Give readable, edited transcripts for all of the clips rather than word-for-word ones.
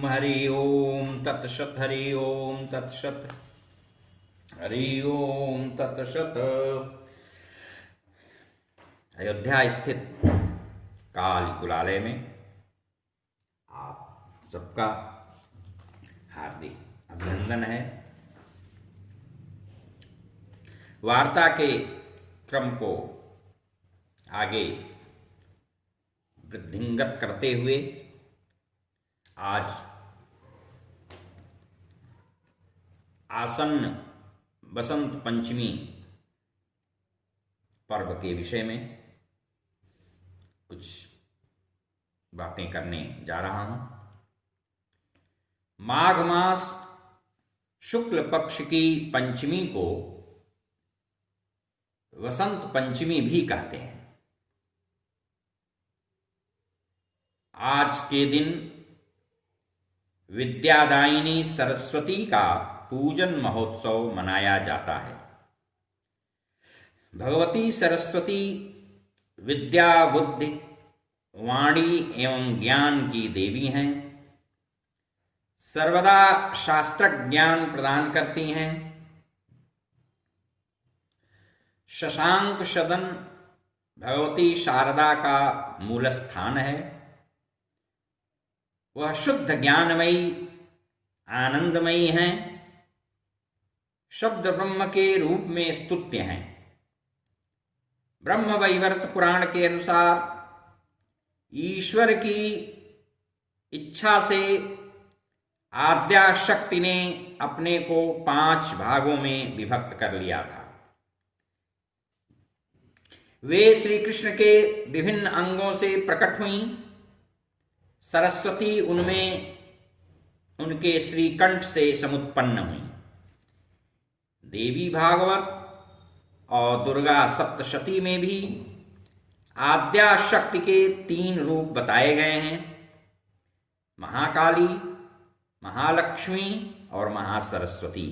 हरि ओम तत्सत हरि ओम तत्सत हरि ओम तत्सत। अयोध्या स्थित काली कुलालय में आप सबका हार्दिक अभिनंदन है। वार्ता के क्रम को आगे वृद्धिंगत करते हुए आज आसन्न बसंत पंचमी पर्व के विषय में कुछ बातें करने जा रहा हूं। माघ मास शुक्ल पक्ष की पंचमी को वसंत पंचमी भी कहते हैं। आज के दिन विद्यादायिनी सरस्वती का पूजन महोत्सव मनाया जाता है। भगवती सरस्वती विद्या बुद्धि वाणी एवं ज्ञान की देवी हैं। सर्वदा शास्त्र ज्ञान प्रदान करती हैं। शशांक सदन भगवती शारदा का मूल स्थान है। वह शुद्ध ज्ञानमयी आनंदमयी हैं। शब्द ब्रह्म के रूप में स्तुत्य हैं। ब्रह्म वैवर्त पुराण के अनुसार ईश्वर की इच्छा से आद्या शक्ति ने अपने को 5 भागों में विभक्त कर लिया था। वे श्री कृष्ण के विभिन्न अंगों से प्रकट हुई। सरस्वती उनमें उनके श्रीकंठ से समुत्पन्न हुई। देवी भागवत और दुर्गा सप्तशती में भी आद्या शक्ति के 3 रूप बताए गए हैं, महाकाली, महालक्ष्मी और महासरस्वती।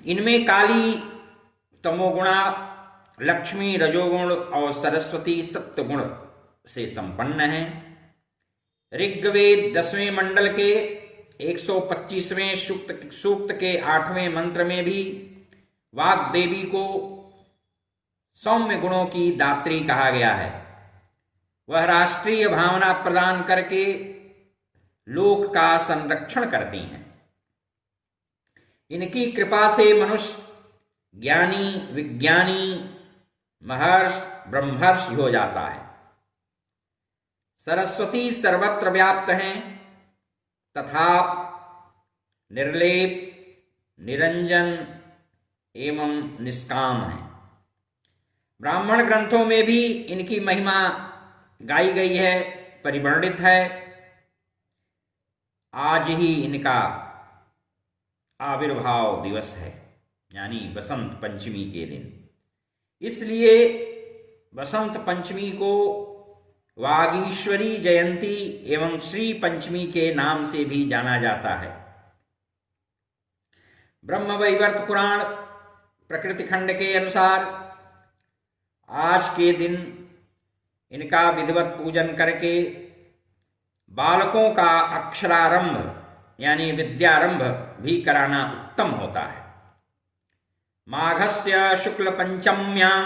इनमें काली तमोगुणा, लक्ष्मी रजोगुण और सरस्वती सत्वगुण से संपन्न है। ऋग्वेद 10वें मंडल के 125वें सूक्त के 8वें मंत्र में भी वाग देवी को सौम्य गुणों की दात्री कहा गया है। वह राष्ट्रीय भावना प्रदान करके लोक का संरक्षण करती हैं। इनकी कृपा से मनुष्य ज्ञानी, विज्ञानी, महर्षि, ब्रह्मर्षि हो जाता है। सरस्वती सर्वत्र व्याप्त हैं तथा निर्लेप, निरंजन एवं निष्काम है। ब्राह्मण ग्रंथों में भी इनकी महिमा गाई गई है, परिवर्णित है। आज ही इनका आविर्भाव दिवस है, यानी बसंत पंचमी के दिन। इसलिए बसंत पंचमी को वागीश्वरी जयंती एवं श्री पंचमी के नाम से भी जाना जाता है। ब्रह्म वैवर्त पुराण प्रकृति खंड के अनुसार आज के दिन इनका विधिवत पूजन करके बालकों का अक्षरारंभ यानी विद्यारंभ भी कराना उत्तम होता है। माघस्य शुक्ल पंचम्यां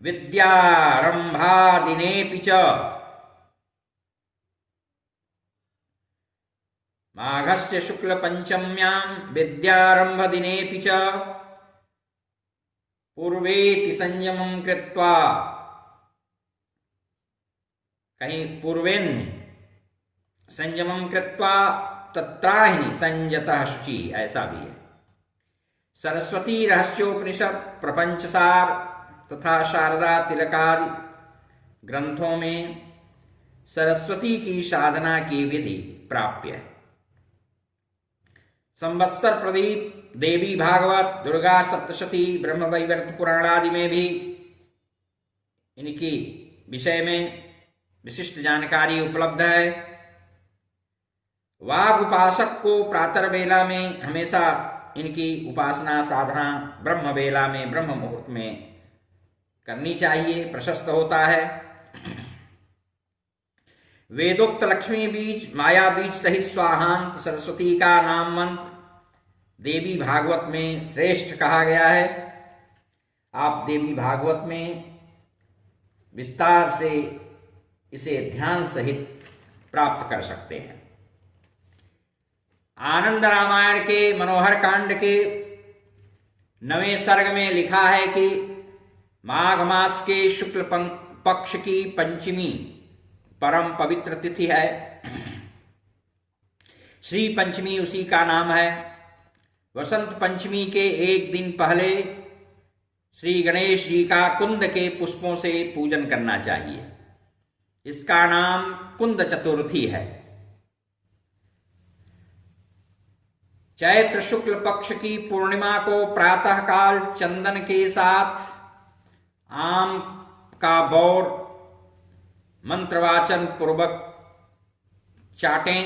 विद्यारंभादिनेपि च माघस्य शुक्ल पंचम्यां विद्यारंभ दिनेपि च पूर्वेति संयमं कृत्वा, कहीं पूर्वेन्नि संयमं कृत्वा तत्राहि संयतः शुचि, ऐसा भी है। सरस्वती रहस्योपनिषद, प्रपंचसार तथा शारदा तिलकादि ग्रंथों में सरस्वती की साधना की विधि प्राप्य है। संवत्सर प्रदीप, देवी भागवत, दुर्गा सप्तशती, ब्रह्म वैवर्त पुराण आदि में भी इनकी विषय में विशिष्ट जानकारी उपलब्ध है। वाग उपासक को प्रातः बेला में हमेशा इनकी उपासना साधना ब्रह्म बेला में, ब्रह्म मुहूर्त में करनी चाहिए, प्रशस्त होता है। वेदोक्त लक्ष्मी बीज माया बीज सहित स्वाहांत सरस्वती का नाम मंत्र देवी भागवत में श्रेष्ठ कहा गया है। आप देवी भागवत में विस्तार से इसे ध्यान सहित प्राप्त कर सकते हैं। आनंद रामायण के मनोहर कांड के 9वें सर्ग में लिखा है कि माघ मास के शुक्ल पक्ष की पंचमी परम पवित्र तिथि है। श्री पंचमी उसी का नाम है। वसंत पंचमी के एक दिन पहले श्री गणेश जी का कुंद के पुष्पों से पूजन करना चाहिए। इसका नाम कुंद चतुर्थी है। चैत्र शुक्ल पक्ष की पूर्णिमा को प्रातःकाल चंदन के साथ आम का बौर मंत्रवाचन पूर्वक चाटें।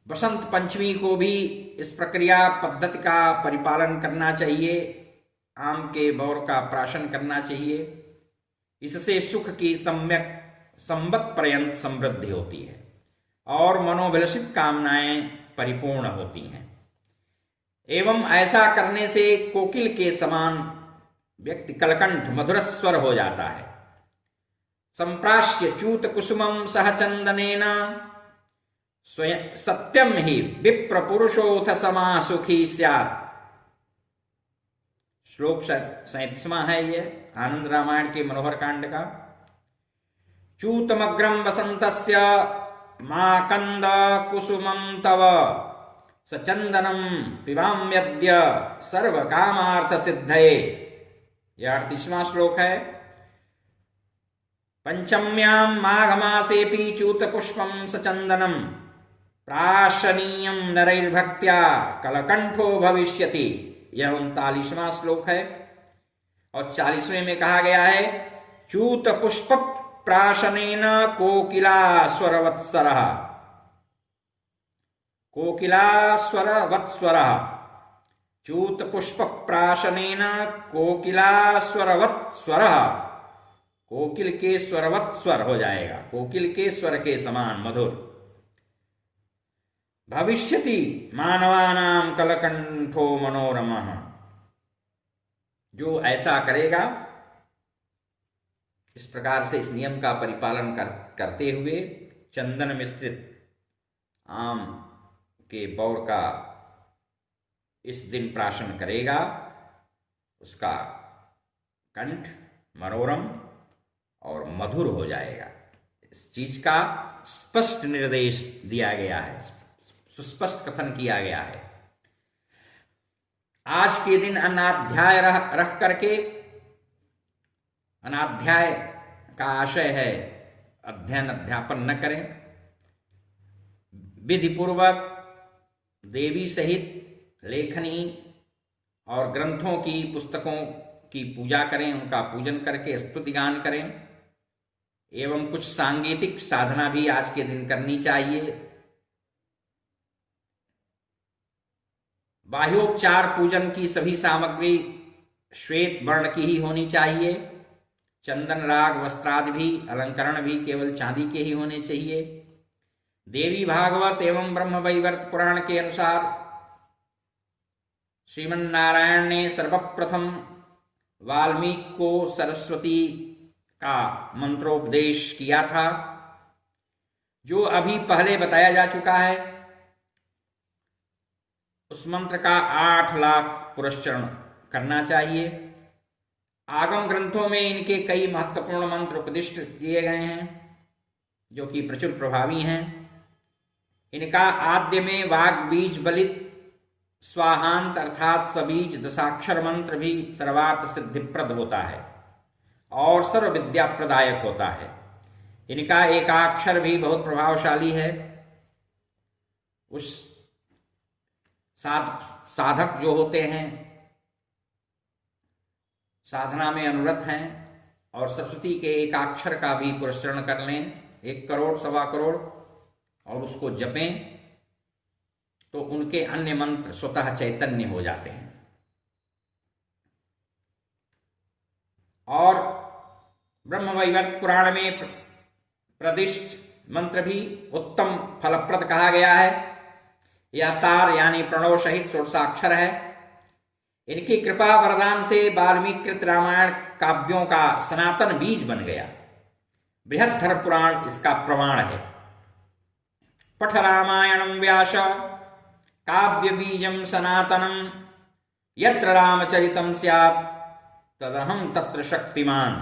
वसंत पंचमी को भी इस प्रक्रिया पद्धति का परिपालन करना चाहिए। आम के बौर का प्राशन करना चाहिए। इससे सुख की सम्यक संवत पर्यंत समृद्धि होती है और मनोभिलषित कामनाएं परिपूर्ण होती हैं। एवं ऐसा करने से कोकिल के समान व्यक्ति कलकंठ मधुर स्वर हो जाता है। संप्राश्य च्यूत कुसुमं सह चंदनेन स्वयं सत्यम ही विप्र पुरुषोथ समा सुखी स्यात्। श्लोक 37वां है ये आनंद रामायण के मनोहर कांड का। च्यूतमग्रम वसंतस्य माकंद कुसुमं तव सचंदनम पिबाम्यद्य सर्व कामार्थ सिद्धये। यह 38वां श्लोक है। पंचम्यां माघ मासेपि च्यूत पुष्पं सचंदनम प्राशनीयं नरैर्भक्त्या कलकंठो भविष्यति। यह 39वां श्लोक है। और 40वें में कहा गया है च्यूत पुष्प प्राशनेन कोकिला स्वरवत्सरः। कोकिला स्वरवत्सरः। च्यूत पुष्प प्राशनेन कोकिला स्वरवत्सरः। कोकिल के स्वरवत स्वर हो जाएगा। कोकिल के स्वर के समान मधुर। भविष्यति मानवानां कलकंठो मनोरमः। जो ऐसा करेगा, इस प्रकार से इस नियम का परिपालन करते हुए चंदन मिश्रित आम के बौर का इस दिन प्राशन करेगा, उसका कंठ मनोरम और मधुर हो जाएगा। इस चीज का स्पष्ट निर्देश दिया गया है, सुस्पष्ट कथन किया गया है। आज के दिन अनाध्याय रख करके, अनाध्याय का आशय है अध्ययन अध्यापन न करें। विधि पूर्वक देवी सहित लेखनी और ग्रंथों की पुस्तकों की पूजा करें, उनका पूजन करके स्तुति गान करें। एवं कुछ सांगीतिक साधना भी आज के दिन करनी चाहिए। बाह्योपचार पूजन की सभी सामग्री श्वेत वर्ण की ही होनी चाहिए। चंदन राग वस्त्रादि भी अलंकरण भी केवल चांदी के ही होने चाहिए। देवी भागवत एवं ब्रह्म वैवर्त पुराण के अनुसार श्रीमन्नारायण ने सर्वप्रथम वाल्मीकि को सरस्वती का मंत्रोपदेश किया था, जो अभी पहले बताया जा चुका है। उस मंत्र का 8 लाख पुरस्चरण करना चाहिए। आगम ग्रंथों में इनके कई महत्वपूर्ण मंत्र उपदिष्ट किए गए हैं, जो कि प्रचुर प्रभावी हैं। इनका आद्य में वाग बीज बलित स्वाहांत अर्थात सबीज दशाक्षर मंत्र भी सर्वार्थ सिद्धिप्रद होता है और सर्व विद्या प्रदायक होता है। इनका एकाक्षर भी बहुत प्रभावशाली है। उस साधक जो होते हैं, साधना में अनुरत हैं और सरस्वती के एकाक्षर का भी पुरस्चरण कर लें, 1 करोड़ 1.25 करोड़, और उसको जपें, तो उनके अन्य मंत्र स्वतः चैतन्य हो जाते हैं। और ब्रह्मवैवर्त पुराण में प्रदिष्ट मंत्र भी उत्तम फलप्रद कहा गया है। यह तार यानी प्रणव सहित षोडशाक्षर है। इनकी कृपा वरदान से वाल्मीकिकृत रामायण काव्यों का सनातन बीज बन गया। बृहद्धर पुराण इसका प्रमाण है। पठ रामायणं व्यास काव्य बीजम सनातनम यत्र रामचरितम स्यात् तदहम तत्र शक्तिमान।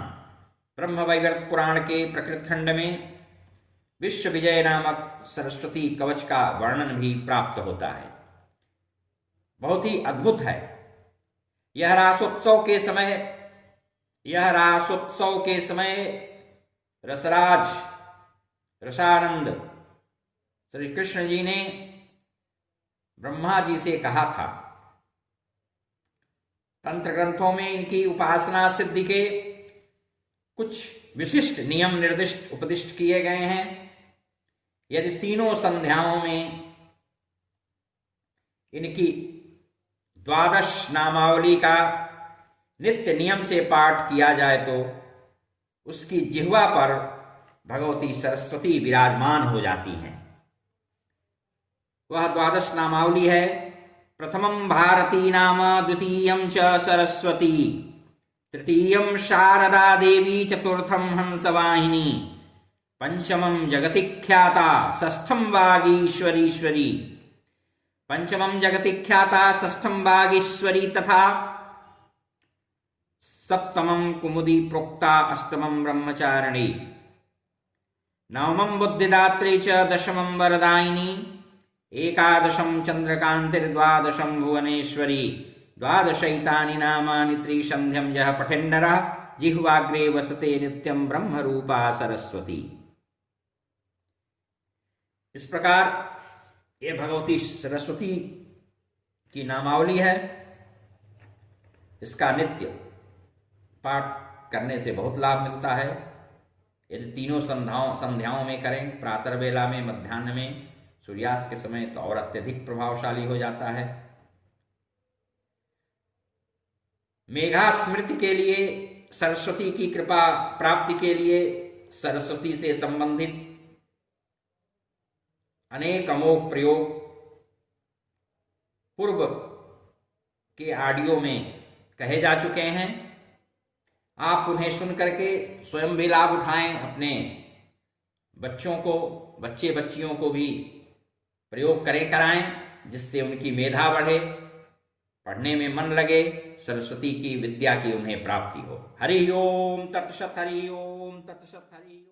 ब्रह्मवैवर्त पुराण के प्रकृत खंड में विश्व विजय नामक सरस्वती कवच का वर्णन भी प्राप्त होता है। बहुत ही अद्भुत है। यह रासोत्सव के समय रसराज रसानंद श्री कृष्ण जी ने ब्रह्मा जी से कहा था। तंत्र ग्रंथों में इनकी उपासना सिद्धि के कुछ विशिष्ट नियम निर्दिष्ट उपदिष्ट किए गए हैं। यदि तीनों संध्याओं में इनकी 12 नामावली का नित्य नियम से पाठ किया जाए तो उसकी जिह्वा पर भगवती सरस्वती विराजमान हो जाती हैं। वह 12 नामावली है। प्रथमं भारती नाम, द्वितीयं च सरस्वती, तृतीयं शारदा देवी, चतुर्थं हंसवाहिनी, पंचमं जगति ख्याता, षष्ठं वागीश्वरीश्वरी, पंचमं जगति ख्याता, षष्ठं वागीश्वरी तथा सप्तमं कुमुदी प्रोक्ता, अष्टमं ब्रह्मचारिणी, नवमं बुद्धिदात्री च, दशमं वरदायिनी, एकादशं चंद्रकांतिर्द्वादशं भुवनेश्वरी, द्वादशैतानि नामानि त्रिसंध्यं यः पठेन्नरः जिह्वाग्रे वसते नित्यं ब्रह्मरूपा सरस्वती। इस प्रकार ये भगवती सरस्वती की नामावली है। इसका नित्य पाठ करने से बहुत लाभ मिलता है। यदि तीनों संध्याओं में करें, प्रातः वेला में, मध्याह्न में, सूर्यास्त के समय, तो और अत्यधिक प्रभावशाली हो जाता है। मेघा स्मृति के लिए, सरस्वती की कृपा प्राप्ति के लिए सरस्वती से संबंधित अनेक अमोघ प्रयोग पूर्व के ऑडियो में कहे जा चुके हैं। आप उन्हें सुन करके स्वयं भी लाभ उठाएं, अपने बच्चों को, बच्चे बच्चियों को भी प्रयोग कराएं, जिससे उनकी मेधा बढ़े, पढ़ने में मन लगे, सरस्वती की विद्या की उन्हें प्राप्ति हो। हरि ओम तत्सत, हरि ओम तत्सत, हरि ओम।